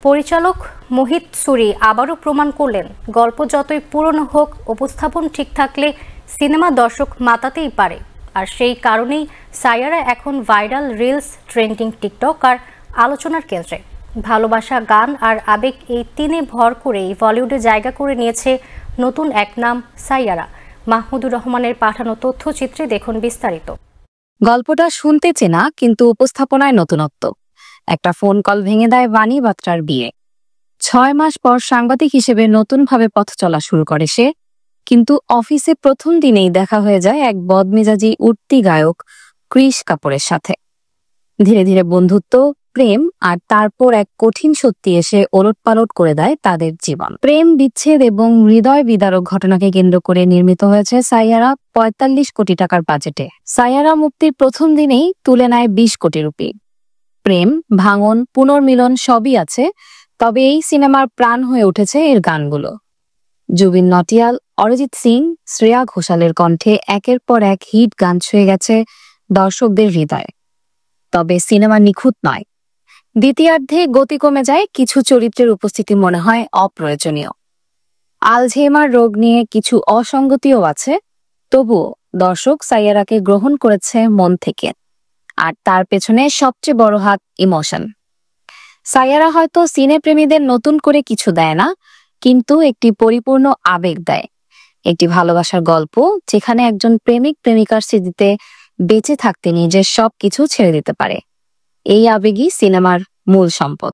পরিচালক মোহিত সুরি আবারও প্রমাণ করলেন, গল্প যতই পুরনো হোক, উপস্থাপন ঠিক থাকলে সিনেমা দর্শক মাতাতেই পারে। আর সেই কারণেই সাইয়ারা এখন ভাইরাল রিলস, ট্রেন্ডিং টিকটক আর আলোচনার কেন্দ্রে। ভালোবাসা, গান আর আবেগ, এই তিনে ভর করেই বলিউডে জায়গা করে নিয়েছে নতুন এক নাম সাইয়ারা। মাহমুদুর রহমানের পাঠানো তথ্যচিত্রে দেখুন বিস্তারিত। গল্পটা শুনতে চেনা, কিন্তু উপস্থাপনায় নতুনত্ব। একটা ফোন কল ভেঙে দেয় বাণী বাত্রার বিয়ে। 6 মাস পর সাংবাদিক হিসেবে নতুনভাবে পথ চলা শুরু করে সে। কিন্তু অফিসে প্রথম দিনেই দেখা হয়ে যায় এক বদমেজাজি উঠতি গায়ক ক্রিশ কাপুরের সাথে। ধীরে ধীরে বন্ধুত্ব, প্রেম আর তারপর এক কঠিন সত্যি এসে ওলটপালট করে দেয় তাদের জীবন। প্রেম, বিচ্ছেদ এবং হৃদয় বিদারক ঘটনাকে কেন্দ্র করে নির্মিত হয়েছে সাইয়ারা 45 কোটি টাকার বাজেটে। সাইয়ারা মুক্তির প্রথম দিনেই তুলে নেয় 20 কোটি রুপি। প্রেম, ভাঙন, পুনর্মিলন সবই আছে, তবে এই সিনেমার প্রাণ হয়ে উঠেছে এর গানগুলো। জুবিন নটিয়াল, অরিজিৎ সিং, শ্রেয়া ঘোষালের কণ্ঠে একের পর এক হিট গান ছুঁয়ে গেছে দর্শকদের হৃদয়ে। তবে সিনেমা নিখুঁত নয়। দ্বিতীয়ার্ধে গতি কমে যায়, কিছু চরিত্রের উপস্থিতি মনে হয় অপ্রয়োজনীয়। আলঝেইমার রোগ নিয়ে কিছু অসঙ্গতিও আছে, তবুও দর্শক সাইয়ারাকে গ্রহণ করেছে মন থেকে। আর তার পেছনে সবচেয়ে বড় হাত ইমোশন। সাইয়ারা হয়তো সিনেপ্রেমীদের নতুন করে কিছু দেয় না, কিন্তু একটি পরিপূর্ণ আবেগ দেয়। একটি ভালোবাসার গল্প, যেখানে একজন প্রেমিক প্রেমিকার স্মৃতিতে বেঁচে থাকতে নিজের সবকিছু ছেড়ে দিতে পারে। এই আবেগই সিনেমার মূল সম্পদ।